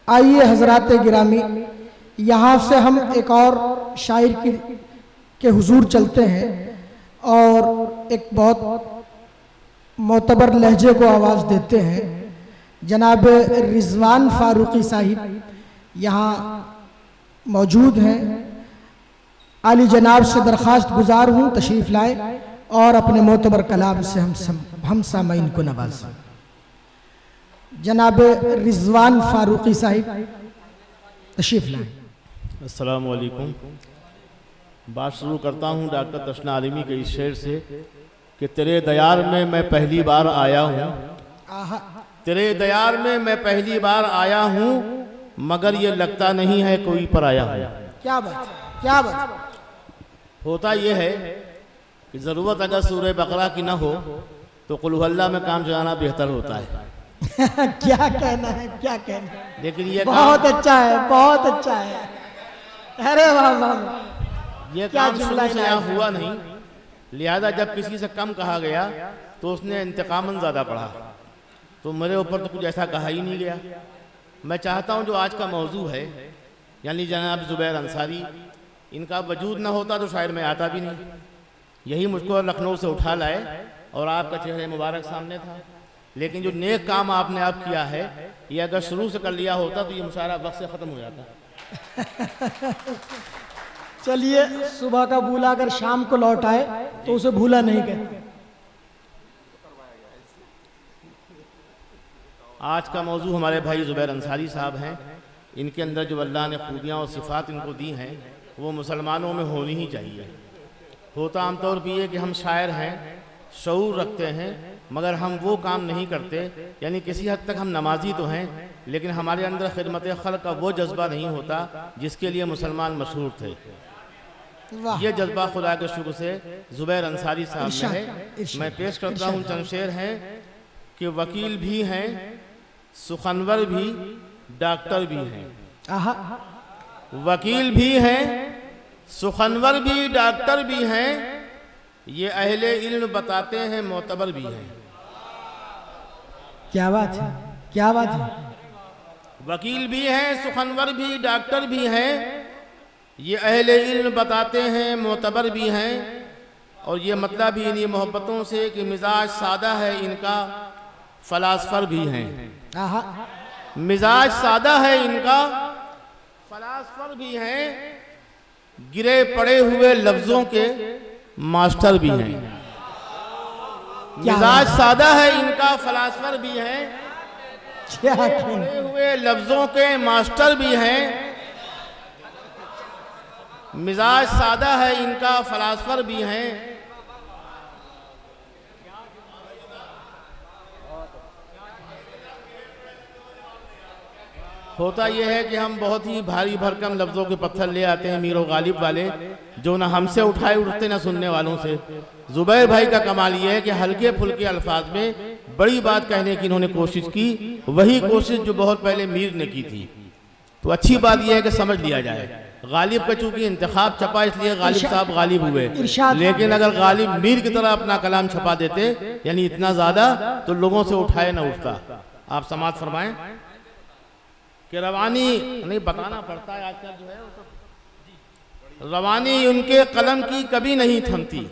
आइए हजरात गिरामी, यहाँ से हम एक और शायर के हुजूर चलते हैं और एक बहुत मोतबर लहजे को आवाज़ देते हैं। जनाब रिजवान फारूकी साहिब यहाँ मौजूद हैं। आली जनाब से दरख्वास्त गुजार हूँ तशरीफ़ लाए और अपने मोतबर कलाम से हम सामईन को नवाजें। जनाब रिजवान फारूकी साहिब तशरीफ़ लाए। अस्सलामु अलैकुम। बात शुरू करता हूँ डॉक्टर तशना आलमी के इस शेर से कि तेरे दयार में मैं पहली बार आया हूँ, तेरे दयार में मैं पहली बार आया हूँ, मगर ये लगता नहीं है कोई पर आया हूँ। क्या बात, क्या बात। होता यह है कि ज़रूरत अगर सूरह बकरा की ना हो तो कुल हु अल्लाह में काम चलाना बेहतर होता है। क्या कहना है, क्या कहना है। लेकिन ये बहुत अच्छा है, बहुत अच्छा है। अरे वाह वाह, ये काम शुरू से यहाँ हुआ नहीं, लिहाजा जब किसी से कम कहा गया तो उसने इंतकामन ज़्यादा पढ़ा, तो मेरे ऊपर तो कुछ ऐसा कहा ही नहीं गया। मैं चाहता हूँ जो आज का मौजू है, यानी जनाब ज़ुबैर अंसारी, इनका वजूद ना होता तो शायद मैं आता भी नहीं। यही मुझको लखनऊ से उठा लाए और आपका चेहरे मुबारक सामने था। लेकिन जो नेक काम आपने आप किया है, ये अगर शुरू से कर लिया होता तो ये मुशायरा वक्त से ख़त्म हो जाता। चलिए, सुबह का भूला अगर शाम को लौट आए तो उसे भूला नहीं कहते। आज का मौजू हमारे भाई ज़ुबैर अंसारी साहब हैं। इनके अंदर जो अल्लाह ने खूबियाँ और सिफ़ात इनको दी हैं वो मुसलमानों में होनी ही चाहिए। होता आमतौर पर ये कि हम शायर हैं, शऊर रखते हैं, मगर हम वो काम नहीं करते। यानी किसी हद तक हम नमाजी तो हैं, लेकिन हमारे अंदर खिदमत खल्क़ का वो जज्बा नहीं होता जिसके लिए मुसलमान मशहूर थे। ये जज्बा खुदा के शुक्र से ज़ुबैर अंसारी साहब में है। मैं पेश करता हूँ चंद शेर हैं कि वकील भी हैं, सुखनवर भी, डॉक्टर भी हैं। वकील भी हैं, सुखनवर भी, डॉक्टर भी हैं, ये अहले इल्म बताते हैं मोतबर भी हैं। क्या बात है, क्या बात है। वकील भी हैं, सुखनवर भी, डॉक्टर भी हैं, ये अहले इल्म बताते हैं मोतबर भी हैं। और ये मतलब भी इन्हीं मोहब्बतों से कि मिजाज सादा है इनका, फलासफर भी हैं। मिजाज सादा है इनका, फलासफर भी हैं, गिरे पड़े हुए लफ्जों के मास्टर भी हैं। मिजाज सादा है इनका, फलासफर भी हैं, गिरे हुए लफ्जों के मास्टर भी हैं। मिजाज सादा है इनका, फलासफर भी हैं। होता यह है कि हम बहुत ही भारी भरकम लफ्ज़ों के पत्थर ले आते हैं, मीर गालिब वाले, जो ना हमसे उठाए उठते ना सुनने वालों से। ज़ुबैर भाई का कमाल यह है कि हल्के फुल्के अल्फाज में बड़ी बात कहने की इन्होंने कोशिश की, वही कोशिश जो बहुत पहले मीर ने की थी। तो अच्छी बात यह है कि समझ लिया जाए। गालिब का चूंकि इंतखाब छपा इसलिए गालिब साहब गालिब हुए, लेकिन अगर गालिब मीर की तरह अपना कलाम छपा देते, यानी इतना ज़्यादा, तो लोगों से उठाए ना उठता। आप समात फरमाएं कि रवानी नहीं बताना पड़ता है आजकल जो है, तो रवानी उनके कलम की कभी नहीं थमती।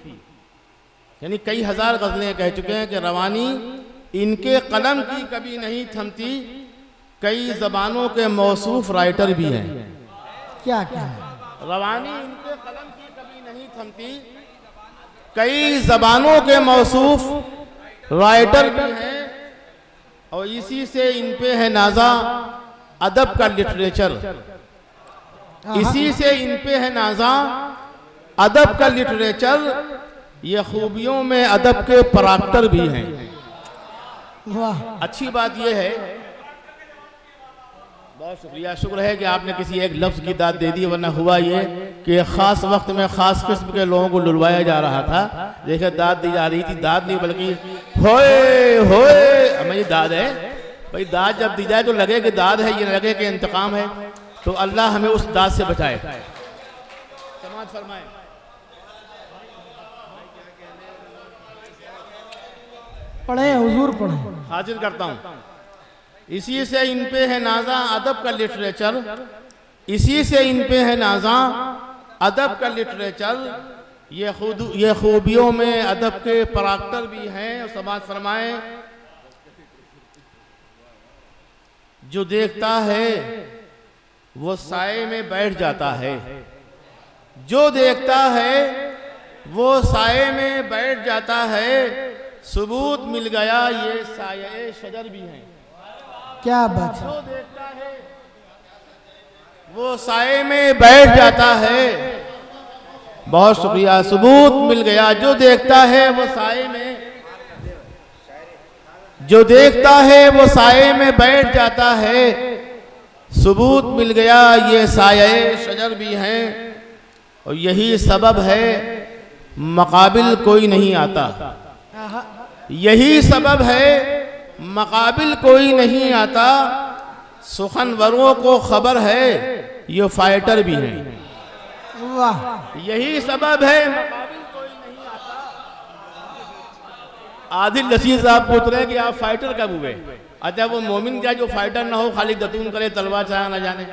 यानी कई हजार गजलें कह चुके हैं कि रवानी इनके कलम की कभी नहीं थमती। कई जबानों के मौसूफ राइटर भी हैं। क्या क्या रवानी इनके कलम की कभी नहीं थमती, कई जबानों के मौसूफ राइटर भी हैं, और इसी से इन पे है नाजा अदब का लिटरेचर। इसी से इन पे है नाजा अदब का लिटरेचर। ये खूबियों में अदब के पराक्टर भी हैं। अच्छी बात यह है, बहुत शुक्रिया, शुक्र है कि आपने किसी एक लफ्ज़ की दाद दे दी, वरना हुआ ये कि ख़ास वक्त में ख़ास किस्म के लोगों को लुलवाया जा रहा था। देखिए दाद दी जा रही थी, दाद नहीं बल्कि होए होए। हमें ये दाद है भाई, दाद जब दी जाए तो लगे कि दाद है, ये लगे कि इंतकाम है। तो अल्लाह हमें उस दाद से बचाए। समाज फरमाए। पढ़े हुजूर, पढ़े। हाजिर करता हूँ इसी से इन पे है नाजा अदब का लिटरेचर, इसी से इन पे है नाजा अदब का लिटरेचर। ये खूबियों में अदब के पराक्टर भी हैं। और समाज फरमाए, जो देखता है वो साए में बैठ जाता है, जो देखता है वो साए में बैठ जाता है। सबूत मिल गया ये साये शजर भी हैं। क्या बात है। जो देखता है वो साए में बैठ जाता है। बहुत शुक्रिया। सबूत मिल गया, जो देखता है वो साए में, जो देखता है वो साए में बैठ जाता है। सबूत मिल गया ये साये शजर भी हैं। और यही सबब है मकाबिल कोई नहीं आता, यही सबब है मकाबिल कोई नहीं आता। सुखनवरों को खबर है ये फाइटर भी हैं। वाह, यही सबब है मकाबिल कोई नहीं आता। आदिल रशीद साहब पूछ रहे हैं कि आप फाइटर कब हुए? अच्छा, वो मोमिन क्या जो फाइटर ना हो, खाली दतून करे, तलवार चला ना जाने?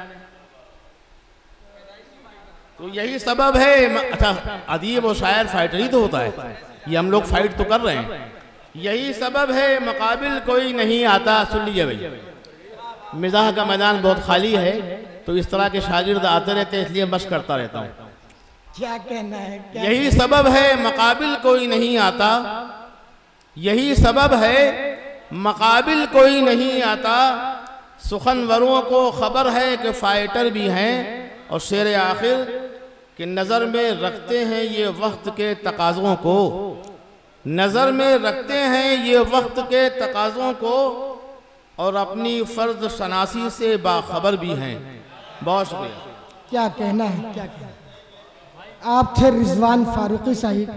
तो यही सबब है। अच्छा, अदीब और शायर फाइटर ही तो होता है, ये हम लोग फाइट तो कर रहे हैं। यही सबब है मकाबिल कोई नहीं आता। सुन लीजिए भाई, मिजाह का मैदान बहुत खाली है, तो इस तरह के शागिर्द आते रहते हैं, इसलिए मशक करता रहता हूँ। क्या कहना है, क्या यही सबब है मकाबिल कोई नहीं आता, यही सबब है मकाबिल कोई नहीं आता। सुखनवरों को खबर है कि फाइटर भी हैं। और शेर आखिर कि नज़र में रखते हैं ये वक्त के तकाज़ों को, नज़र में रखते हैं ये वक्त के तकाज़ों को, और अपनी फ़र्ज शनासी से बाखबर भी हैं। बहुत शुक्रिया। क्या कहना है, क्या कहना है। आप थे रिजवान फारूकी साहिब।